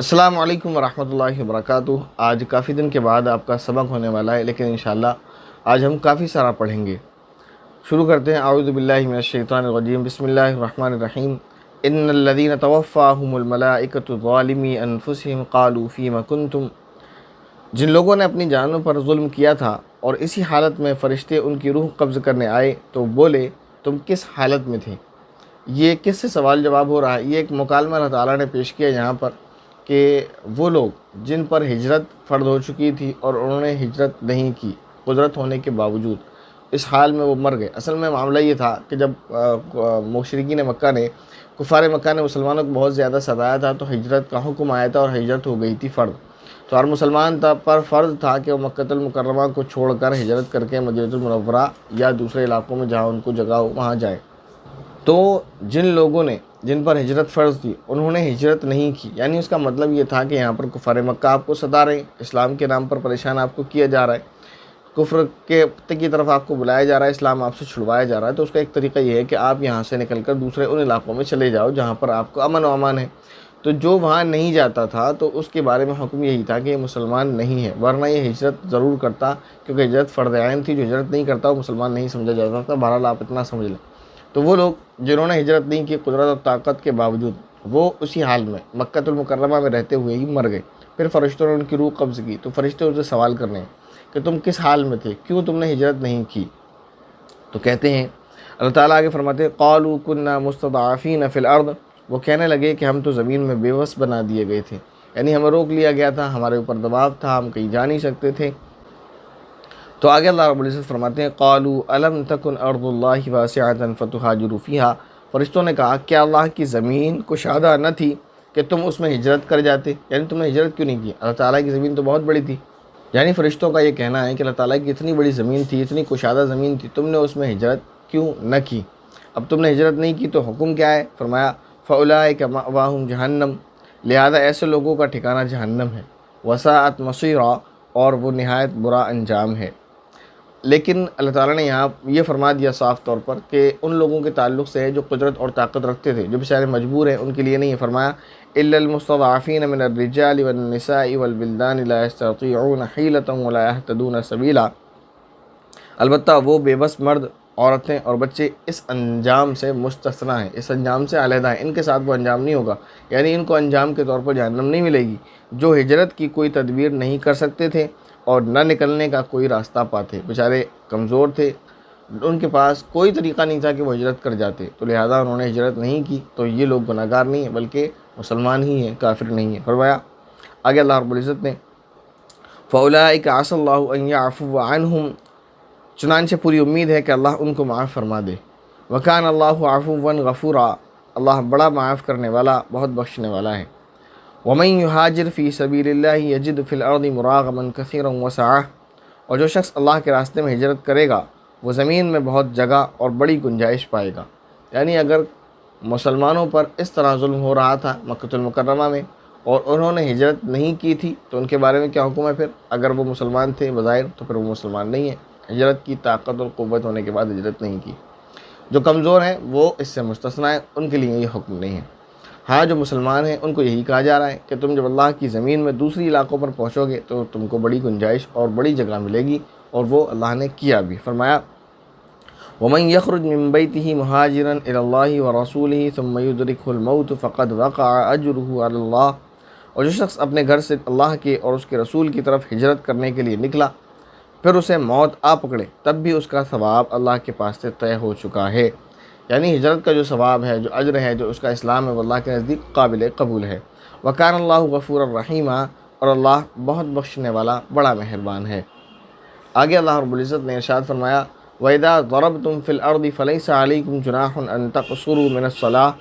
السلام علیکم ورحمۃ اللہ وبرکاتہ۔ آج کافی دن کے بعد آپ کا سبق ہونے والا ہے، لیکن انشاءاللہ آج ہم کافی سارا پڑھیں گے۔ شروع کرتے ہیں۔ اعوذ باللہ من الشیطان الرجیم، بسم اللہ الرحمن الرحیم۔ ان الذین توفاہم الملائکۃ ظالمی انفسہم قالوا فیم کنتم، جن لوگوں نے اپنی جانوں پر ظلم کیا تھا اور اسی حالت میں فرشتے ان کی روح قبض کرنے آئے تو بولے تم کس حالت میں تھے۔ یہ کس سے سوال جواب ہو رہا ہے؟ یہ ایک مکالمہ اللہ تعالیٰ نے پیش کیا یہاں پر کہ وہ لوگ جن پر ہجرت فرض ہو چکی تھی اور انہوں نے ہجرت نہیں کی قدرت ہونے کے باوجود، اس حال میں وہ مر گئے۔ اصل میں معاملہ یہ تھا کہ جب مشرکین مکہ نے کفار مکہ نے مسلمانوں کو بہت زیادہ ستایا تھا تو ہجرت کا حکم آیا تھا اور ہجرت ہو گئی تھی فرض۔ تو ہر مسلمان پر فرض تھا کہ وہ مکہ المکرمہ کو چھوڑ کر ہجرت کر کے مدینہ المنورہ یا دوسرے علاقوں میں جہاں ان کو جگہ ہو وہاں جائیں۔ تو جن لوگوں نے جن پر ہجرت فرض تھی انہوں نے ہجرت نہیں کی، یعنی اس کا مطلب یہ تھا کہ یہاں پر کفار مکہ آپ کو ستا رہے ہیں، اسلام کے نام پر پریشان آپ کو کیا جا رہا ہے، کفر کی طرف آپ کو بلایا جا رہا ہے، اسلام آپ سے چھڑوایا جا رہا ہے۔ تو اس کا ایک طریقہ یہ ہے کہ آپ یہاں سے نکل کر دوسرے ان علاقوں میں چلے جاؤ جہاں پر آپ کو امن و امان ہے۔ تو جو وہاں نہیں جاتا تھا تو اس کے بارے میں حکم یہی تھا کہ یہ مسلمان نہیں ہے، ورنہ یہ ہجرت ضرور کرتا، کیونکہ ہجرت فرض عین تھی۔ جو ہجرت نہیں کرتا وہ مسلمان نہیں سمجھا جاتا تھا۔ بہرحال آپ اتنا سمجھ لیں۔ تو وہ لوگ جنہوں نے ہجرت نہیں کی قدرت اور طاقت کے باوجود، وہ اسی حال میں مکہ المکرمہ میں رہتے ہوئے ہی مر گئے۔ پھر فرشتوں نے ان کی روح قبض کی تو فرشتے ان سے سوال کرنے ہیں کہ تم کس حال میں تھے، کیوں تم نے ہجرت نہیں کی؟ تو کہتے ہیں، اللہ تعالیٰ آگے فرماتے ہیں، قالوا كنا مستضعفین فی الارض، وہ کہنے لگے کہ ہم تو زمین میں بے بس بنا دیے گئے تھے، یعنی ہمیں روک لیا گیا تھا، ہمارے اوپر دباؤ تھا، ہم کہیں جا نہیں سکتے تھے۔ تو آگے اللہ رب العزت فرماتے ہیں، قالوا الم تکن ارض اللہ واسعۃ فتہاجروا فیہا، فرشتوں نے کہا کیا اللہ کی زمین کشادہ نہ تھی کہ تم اس میں ہجرت کر جاتے، یعنی تم نے ہجرت کیوں نہیں کی؟ اللہ تعالیٰ کی زمین تو بہت بڑی تھی۔ یعنی فرشتوں کا یہ کہنا ہے کہ اللہ تعالیٰ کی اتنی بڑی زمین تھی، اتنی کشادہ زمین تھی، تم نے اس میں ہجرت کیوں نہ کی؟ اب تم نے ہجرت نہیں کی تو حکم کیا ہے؟ فرمایا فَأُولَٰئِكَ مَأْوَاهُمْ جہنم، لہذا ایسے لوگوں کا ٹھکانہ جہنم ہے، وَسَاءَتْ مَصِيرًا، اور وہ نہایت برا انجام ہے۔ لیکن اللہ تعالیٰ نے یہاں یہ فرما دیا صاف طور پر کہ ان لوگوں کے تعلق سے ہے جو قدرت اور طاقت رکھتے تھے، جو بیچارے مجبور ہیں، ان کے لیے نہیں ہے۔ فرمایا إِلَّا الْمُسْتَضْعَفِينَ مِنَ الرِّجَالِ وَالنِّسَاءِ وَالْوِلْدَانِ لَا يَسْتَطِيعُونَ حِيلَةً وَلَا يَهْتَدُونَ سَبِيلًا، البتہ وہ بے بس مرد، عورتیں اور بچے اس انجام سے مستثنیٰ ہیں، اس انجام سے علیحدہ ہیں، ان کے ساتھ وہ انجام نہیں ہوگا، یعنی ان کو انجام کے طور پر جہنم نہیں ملے گی۔ جو ہجرت کی کوئی تدبیر نہیں کر سکتے تھے اور نہ نکلنے کا کوئی راستہ پاتے، بیچارے کمزور تھے، ان کے پاس کوئی طریقہ نہیں تھا کہ وہ ہجرت کر جاتے، تو لہذا انہوں نے ہجرت نہیں کی، تو یہ لوگ گناہگار نہیں ہیں بلکہ مسلمان ہی ہیں، کافر نہیں ہیں۔ فرمایا آگے اللہ رب العزت نے فَأُولَٰئِكَ عَسَى اللَّهُ أَن يَعْفُوَّ عَنْهُمْ، چنانچہ پوری امید ہے کہ اللہ ان کو معاف فرما دے۔ وَكَانَ اللَّهُ عَفُوًّا غَفُورًا، اللہ بڑا معاف کرنے والا، بہت بخشنے والا ہے۔ وَمَن يُهَاجِرْ فِي سَبِيلِ اللَّهِ يَجِدْ فِي الْأَرْضِ مُرَاغَمًا كَثِيرًا وَسَعَةً، اور جو شخص اللہ کے راستے میں ہجرت کرے گا وہ زمین میں بہت جگہ اور بڑی گنجائش پائے گا۔ یعنی اگر مسلمانوں پر اس طرح ظلم ہو رہا تھا مکہ المکرمہ میں اور انہوں نے ہجرت نہیں کی تھی تو ان کے بارے میں کیا حکم ہے پھر؟ اگر وہ مسلمان تھے بظاہر تو پھر وہ مسلمان نہیں ہیں، ہجرت کی طاقت اور قوت ہونے کے بعد ہجرت نہیں کی۔ جو کمزور ہیں وہ اس سے مستثنیٰ ہیں، ان کے لیے یہ حکم نہیں ہے۔ ہاں جو مسلمان ہیں ان کو یہی کہا جا رہا ہے کہ تم جب اللہ کی زمین میں دوسری علاقوں پر پہنچو گے تو تم کو بڑی گنجائش اور بڑی جگہ ملے گی، اور وہ اللہ نے کیا بھی۔ فرمایا وَمَن يَخْرُجْ مِن بَيْتِهِ مُهَاجِرًا إِلَى اللَّهِ وَرَسُولِهِ ثُمَّ يُدْرِكْهُ الْمَوْتُ فَقَدْ وَقَعَ أَجْرُهُ عَلَى اللَّهِ، اور جو شخص اپنے گھر سے اللہ کے اور اس کے رسول کی طرف ہجرت کرنے کے لیے نکلا پھر اسے موت آ پکڑے تب بھی اس کا ثواب اللہ کے پاس سے طے ہو چکا ہے، یعنی ہجرت کا جو ثواب ہے، جو اجر ہے، جو اس کا اسلام ہے، وہ اللہ کے نزدیک قابل قبول ہے۔ وَكَانَ اللَّهُ غَفُورًا رَحِيمًا، اور اللہ بہت بخشنے والا، بڑا مہربان ہے۔ آگے اللہ رب العزت نے ارشاد فرمایا وَإِذَا ضَرَبْتُمْ فِي الْأَرْضِ فَلَيْسَ عَلَيْكُمْ جُنَاحٌ أَن تَقْصُرُوا مِنَ الصَّلَاةِ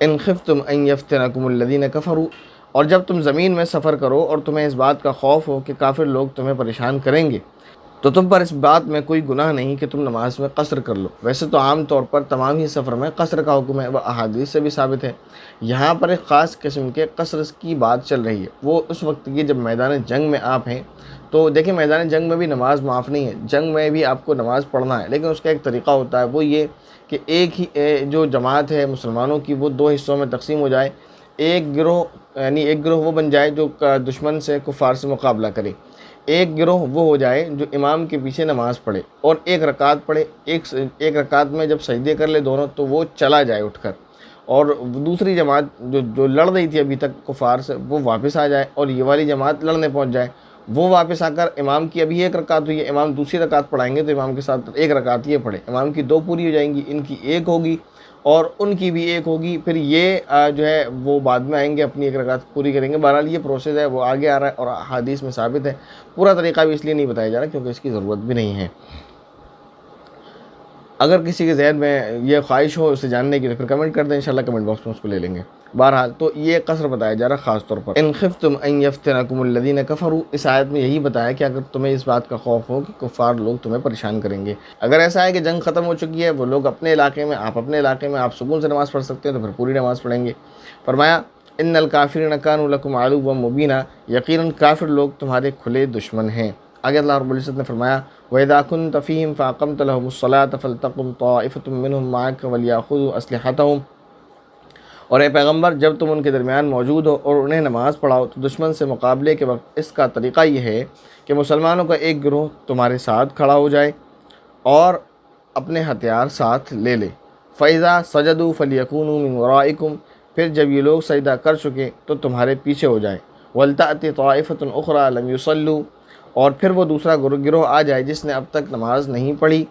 إِنْ خِفْتُمْ أَن يَفْتِنَكُمُ الَّذِينَ كَفَرُوا، اور جب تم زمین میں سفر کرو اور تمہیں اس بات کا خوف ہو کہ کافر لوگ تمہیں پریشان کریں گے تو تم پر اس بات میں کوئی گناہ نہیں کہ تم نماز میں قصر کر لو۔ ویسے تو عام طور پر تمام ہی سفر میں قصر کا حکم ہے، وہ احادیث سے بھی ثابت ہے۔ یہاں پر ایک خاص قسم کے قصر کی بات چل رہی ہے، وہ اس وقت کی جب میدان جنگ میں آپ ہیں۔ تو دیکھیں میدان جنگ میں بھی نماز معاف نہیں ہے، جنگ میں بھی آپ کو نماز پڑھنا ہے، لیکن اس کا ایک طریقہ ہوتا ہے، وہ یہ کہ ایک ہی جو جماعت ہے مسلمانوں کی وہ دو حصوں میں تقسیم ہو جائے۔ ایک گروہ یعنی ایک گروہ وہ بن جائے جو دشمن سے کفار سے مقابلہ کرے، ایک گروہ وہ ہو جائے جو امام کے پیچھے نماز پڑھے اور ایک رکعت پڑھے، ایک رکعت میں جب سجدے کر لے دونوں تو وہ چلا جائے اٹھ کر، اور دوسری جماعت جو لڑ رہی تھی ابھی تک کفار سے وہ واپس آ جائے، اور یہ والی جماعت لڑنے پہنچ جائے، وہ واپس آ کر امام کی ابھی ایک رکعت ہوئی ہے، امام دوسری رکعت پڑھائیں گے تو امام کے ساتھ ایک رکعت یہ پڑھے، امام کی 2 پوری ہو جائیں گی، ان کی 1 ہوگی اور ان کی بھی 1 ہوگی، پھر یہ جو ہے وہ بعد میں آئیں گے اپنی 1 رکعت پوری کریں گے۔ بہرحال یہ پروسیس ہے وہ آگے آ رہا ہے اور حدیث میں ثابت ہے، پورا طریقہ بھی اس لیے نہیں بتایا جا رہا کیونکہ اس کی ضرورت بھی نہیں ہے۔ اگر کسی کے ذہن میں یہ خواہش ہو اسے جاننے کی تو پھر کمنٹ کر دیں، انشاءاللہ کمنٹ باکس میں اس کو لے لیں گے۔ بہرحال تو یہ قصر بتایا جا رہا ہے خاص طور پر، ان خفتم ان یفتنکم الذین کفروا، اس آیت میں یہی بتایا کہ اگر تمہیں اس بات کا خوف ہو کہ کفار لوگ تمہیں پریشان کریں گے، اگر ایسا ہے کہ جنگ ختم ہو چکی ہے، وہ لوگ اپنے علاقے میں، آپ اپنے علاقے میں، آپ سکون سے نماز پڑھ سکتے ہیں تو پھر پوری نماز پڑھیں گے۔ فرمایا ان الکافرین کانوا لکم عدوا مبینا، یقیناً کافر لوگ تمہارے کھلے دشمن ہیں۔ آگے اللہ رب العزت نے فرمایا وَإِذَا كُنْتَ فِيهِمْ فَأَقَمْتَ لَهُمُ الصَّلَاةَ فَلْتَقُمْ طَائِفَةٌ مِّنْهُمْ مَعَكَ وَلْيَأْخُذُوا أَسْلِحَتَهُمْ، اور اے پیغمبر جب تم ان کے درمیان موجود ہو اور انہیں نماز پڑھاؤ تو دشمن سے مقابلے کے وقت اس کا طریقہ یہ ہے کہ مسلمانوں کا ایک گروہ تمہارے ساتھ کھڑا ہو جائے اور اپنے ہتھیار ساتھ لے لے۔ فَإِذَا سَجَدُوا فَلْيَكُونُوا مِنْ وَرَائِكُمْ، پھر جب یہ لوگ سجدہ کر چکے تو تمہارے پیچھے ہو جائیں۔ وَلْتَأْتِ طَائِفَةٌ أُخْرَىٰ لَمْ يُصَلُّوا، اور پھر وہ دوسرا گروہ آ جائے جس نے اب تک نماز نہیں پڑھی۔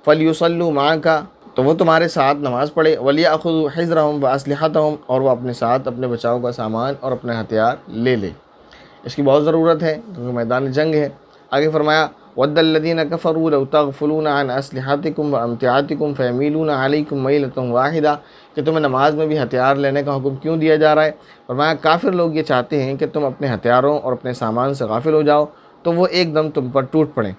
فَلْيُصَلُّوا مَعَكَ، تو وہ تمہارے ساتھ نماز پڑھے۔ وَلْيَأْخُذُوا حِذْرَهُمْ وَأَسْلِحَتَهُمْ، اور وہ اپنے ساتھ اپنے بچاؤ کا سامان اور اپنے ہتھیار لے لے، اس کی بہت ضرورت ہے کیونکہ میدان جنگ ہے۔ آگے فرمایا وَدَّ الَّذِينَ كَفَرُوا لَوْ تَغْفُلُونَ عَنْ أَسْلِحَتِكُمْ وَأَمْتِعَتِكُمْ فَيَمِيلُونَ عَلَيْكُمْ مَيْلَةً وَاحِدَةً، کہ تمہیں نماز میں بھی ہتھیار لینے کا حکم کیوں دیا جا رہا ہے؟ فرمایا کافر لوگ یہ چاہتے ہیں کہ تم اپنے ہتھیاروں اور اپنے سامان سے غافل ہو جاؤ تو وہ ایک دم تم پر ٹوٹ پڑیں۔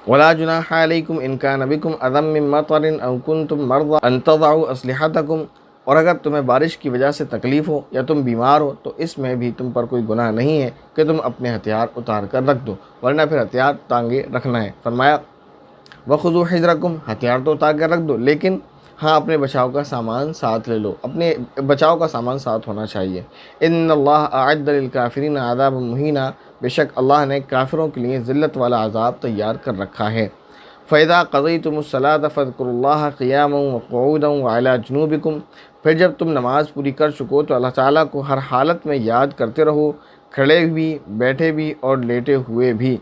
وَلَا جُنَاحَ عَلَيْكُمْ إِنْ كَانَ بِكُمْ أَذًى مِّن مَّطَرٍ أَوْ كُنتُم مَّرْضَىٰ أَن تَضَعُوا أَسْلِحَتَكُمْ، اور اگر تمہیں بارش کی وجہ سے تکلیف ہو یا تم بیمار ہو تو اس میں بھی تم پر کوئی گناہ نہیں ہے کہ تم اپنے ہتھیار اتار کر رکھ دو، ورنہ پھر ہتھیار ٹانگے رکھنا ہے۔ فرمایا وَخُذُوا حِذْرَكُمْ، ہتھیار تو اتار کر رکھ دو لیکن ہاں اپنے بچاؤ کا سامان ساتھ لے لو، اپنے بچاؤ کا سامان ساتھ ہونا چاہیے۔ ان اللہ اعد للکافرین عذابا مہینا، بے شک اللہ نے کافروں کے لیے ذلت والا عذاب تیار کر رکھا ہے۔ فَإِذَا قَضَيْتُمُ الصَّلَاةَ فَاذْكُرُوا اللَّهَ قِيَامًا وَقُعُودًا وَعَلَىٰ جُنُوبِكُمْ، پھر جب تم نماز پوری کر چکو تو اللہ تعالیٰ کو ہر حالت میں یاد کرتے رہو، کھڑے بھی، بیٹھے بھی اور لیٹے ہوئے بھی۔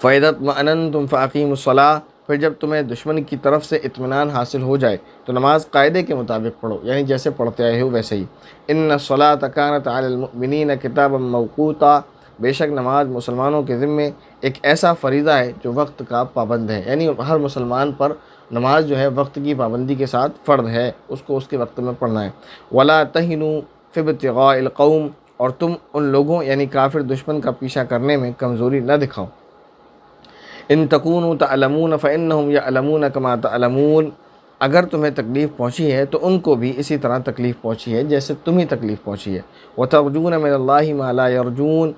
فَإِذَا اطْمَأْنَنْتُمْ فَأَقِيمُوا الصَّلَاةَ، پھر جب تمہیں دشمن کی طرف سے اطمینان حاصل ہو جائے تو نماز قاعدے کے مطابق پڑھو، یعنی جیسے پڑھتے آئے ہو ویسے ہی۔ ان الصلاۃ کانت علی المؤمنین کتابا موقوتا، بے شک نماز مسلمانوں کے ذمے ایک ایسا فریضہ ہے جو وقت کا پابند ہے، یعنی ہر مسلمان پر نماز جو ہے وقت کی پابندی کے ساتھ فرض ہے، اس کو اس کے وقت میں پڑھنا ہے۔ ولا تہنوا فی ابتغاء القوم، اور تم ان لوگوں یعنی کافر دشمن کا پیچھا کرنے میں کمزوری نہ دکھاؤ۔ ان تکونوا تعلمون فانہم یعلمون کما تعلمون، اگر تمہیں تکلیف پہنچی ہے تو ان کو بھی اسی طرح تکلیف پہنچی ہے جیسے تمہیں تکلیف پہنچی ہے۔ وترجون من اللہ ما لا یرجون،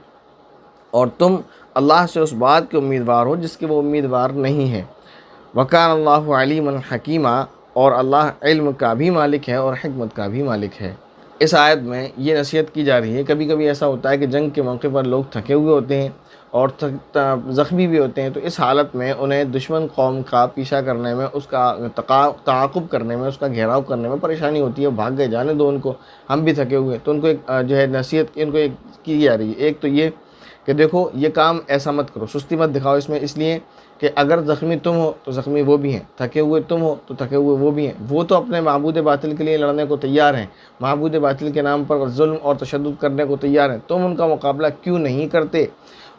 اور تم اللہ سے اس بات کے امیدوار ہو جس کے وہ امیدوار نہیں ہے۔ وکان اللہ علیما حکیما، اور اللہ علم کا بھی مالک ہے اور حکمت کا بھی مالک ہے۔ اس آیت میں یہ نصیحت کی جا رہی ہے، کبھی کبھی ایسا ہوتا ہے کہ جنگ کے موقع پر لوگ تھکے ہوئے ہوتے ہیں اور زخمی بھی ہوتے ہیں، تو اس حالت میں انہیں دشمن قوم کا پیچھا کرنے میں، اس کا تعاقب کرنے میں، اس کا گھیراؤ کرنے میں پریشانی ہوتی ہے، بھاگ گئے جانے دو ان کو، ہم بھی تھکے ہوئے، تو ان کو ایک جو ہے نصیحت ان کو ایک کی جا رہی ہے۔ ایک تو یہ کہ دیکھو یہ کام ایسا مت کرو، سستی مت دکھاؤ اس میں، اس لیے کہ اگر زخمی تم ہو تو زخمی وہ بھی ہیں، تھکے ہوئے تم ہو تو تھکے ہوئے وہ بھی ہیں، وہ تو اپنے معبود باطل کے لیے لڑنے کو تیار ہیں، معبود باطل کے نام پر ظلم اور تشدد کرنے کو تیار ہیں، تم ان کا مقابلہ کیوں نہیں کرتے؟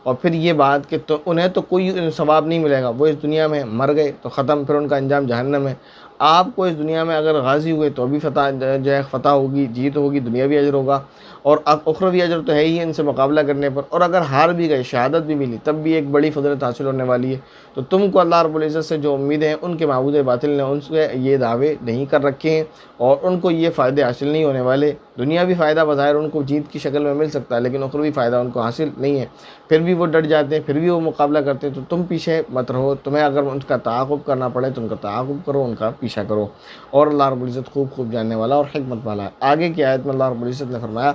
اور پھر یہ بات کہ انہیں تو کوئی ثواب نہیں ملے گا، وہ اس دنیا میں مر گئے تو ختم، پھر ان کا انجام جہنم ہے۔ آپ کو اس دنیا میں اگر غازی ہوئے تو بھی فتح ہوگی، جیت ہوگی، دنیاوی اجر ہوگا، اور اب اخروی اجر تو ہے ہی ان سے مقابلہ کرنے پر، اور اگر ہار بھی گئے، شہادت بھی ملی، تب بھی ایک بڑی فضیلت حاصل ہونے والی ہے۔ تو تم کو اللہ رب العزت سے جو امیدیں ہیں ان کے معبود باطل نے ان سے یہ دعوے نہیں کر رکھے ہیں اور ان کو یہ فائدے حاصل نہیں ہونے والے دنیاوی فائدہ بظاہر ان کو جیت کی شکل میں مل سکتا ہے، لیکن اخروی فائدہ ان کو حاصل نہیں ہے، پھر بھی وہ ڈٹ جاتے ہیں، پھر بھی وہ مقابلہ کرتے ہیں۔ تو تم پیچھے مت رہو، تمہیں اگر ان کا تعاقب کرنا پڑے تو ان کا تعاقب کرو، ان کا پیچھا کرو، اور اللہ رب العزت خوب جاننے والا اور حکمت والا ہے۔ آگے کی آیت میں اللہ رب العزت نے فرمایا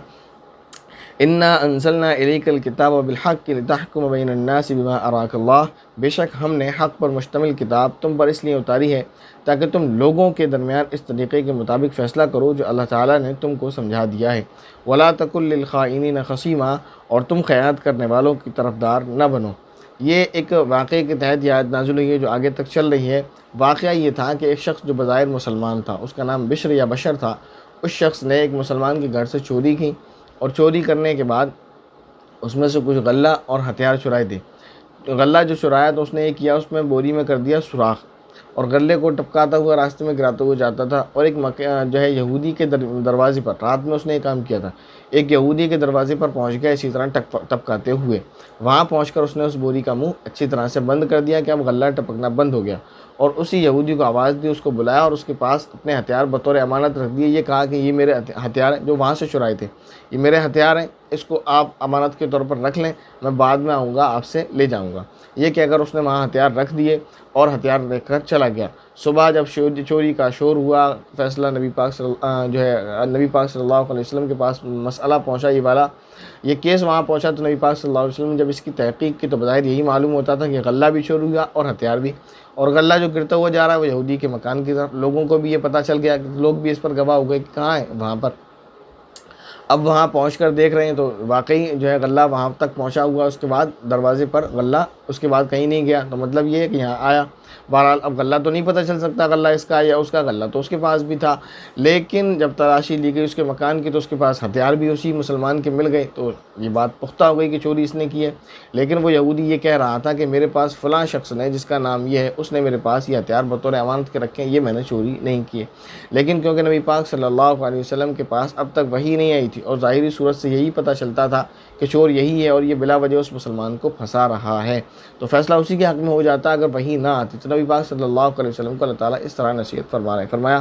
انا انزلنا الیک الکتاب بالحق لتحکم بین الناس بما اراک اللہ، بے شک ہم نے حق پر مشتمل کتاب تم پر اس لیے اتاری ہے تاکہ تم لوگوں کے درمیان اس طریقے کے مطابق فیصلہ کرو جو اللہ تعالیٰ نے تم کو سمجھا دیا ہے۔ ولا تکن للخائنین خصیما، اور تم خیانت کرنے والوں کی طرفدار نہ بنو۔ یہ ایک واقعے کے تحت یہ آیت نازل ہوئی ہے جو آگے تک چل رہی ہے۔ واقعہ یہ تھا کہ ایک شخص جو بظاہر مسلمان تھا، اس کا نام بشر یا بشر تھا، اس شخص نے ایک مسلمان کے گھر سے چوری کی، اور چوری کرنے کے بعد اس میں سے کچھ غلہ اور ہتھیار چرائے تھے۔ غلہ جو چرایا تو اس نے یہ کیا، اس میں بوری میں کر دیا سوراخ، اور غلے کو ٹپکاتا ہوا راستے میں گراتا ہوا جاتا تھا، اور ایک جو ہے یہودی کے دروازے پر، رات میں اس نے یہ کام کیا تھا، ایک یہودی کے دروازے پر پہنچ گیا اسی طرح ٹپکاتے ہوئے۔ وہاں پہنچ کر اس نے اس بوری کا منہ اچھی طرح سے بند کر دیا کہ اب غلہ ٹپکنا بند ہو گیا، اور اسی یہودی کو آواز دی، اس کو بلایا اور اس کے پاس اپنے ہتھیار بطور امانت رکھ دیے۔ یہ کہا کہ یہ میرے ہتھیار ہیں جو وہاں سے چرائے تھے، یہ میرے ہتھیار ہیں، اس کو آپ امانت کے طور پر رکھ لیں، میں بعد میں آؤں گا آپ سے لے جاؤں گا۔ یہ کہہ کر اس نے وہاں ہتھیار رکھ دیے اور ہتھیار لے کر چلا گیا۔ صبح جب چوری کا شور ہوا، فیصلہ نبی پاک صلی اللہ علیہ وسلم کے پاس مسئلہ پہنچا، یہ کیس وہاں پہنچا تو نبی پاک صلی اللہ علیہ وسلم نے جب اس کی تحقیق کی تو بظاہر یہی معلوم ہوتا تھا کہ غلہ بھی چور ہوا اور ہتھیار بھی، اور غلہ جو گرتا ہوا جا رہا ہے وہ یہودی کے مکان کی طرف۔ لوگوں کو بھی یہ پتہ چل گیا، لوگ بھی اس پر گواہ ہو گئے کہ کہاں ہے، وہاں پر۔ اب وہاں پہنچ کر دیکھ رہے ہیں تو واقعی جو ہے غلہ وہاں تک پہنچا ہوا، اس کے بعد دروازے پر غلہ اس کے بعد کہیں نہیں گیا، تو مطلب یہ ہے کہ یہاں آیا۔ بہرحال اب غلہ تو نہیں پتہ چل سکتا غلہ اس کا یا اس کا، غلہ تو اس کے پاس بھی تھا، لیکن جب تلاشی لی گئی اس کے مکان کی تو اس کے پاس ہتھیار بھی اسی مسلمان کے مل گئے، تو یہ بات پختہ ہو گئی کہ چوری اس نے کی ہے۔ لیکن وہ یہودی یہ کہہ رہا تھا کہ میرے پاس فلاں شخص نے جس کا نام یہ ہے، اس نے میرے پاس یہ ہتھیار بطور امانت کے رکھے ہیں، یہ میں نے چوری نہیں کی ہے۔ لیکن کیونکہ نبی پاک صلی اللہ علیہ وسلم کے پاس اب تک وحی نہیں آئی تھی، اور ظاہری صورت سے یہی پتہ چلتا تھا کہ چور یہی ہے اور یہ بلا وجہ اس مسلمان کو پھنسا رہا ہے، تو فیصلہ اسی کے حق میں ہو جاتا اگر وحی نہ آتی۔ تو نبی پاک صلی اللہ علیہ وسلم کو اللہ تعالیٰ اس طرح نصیحت فرمایا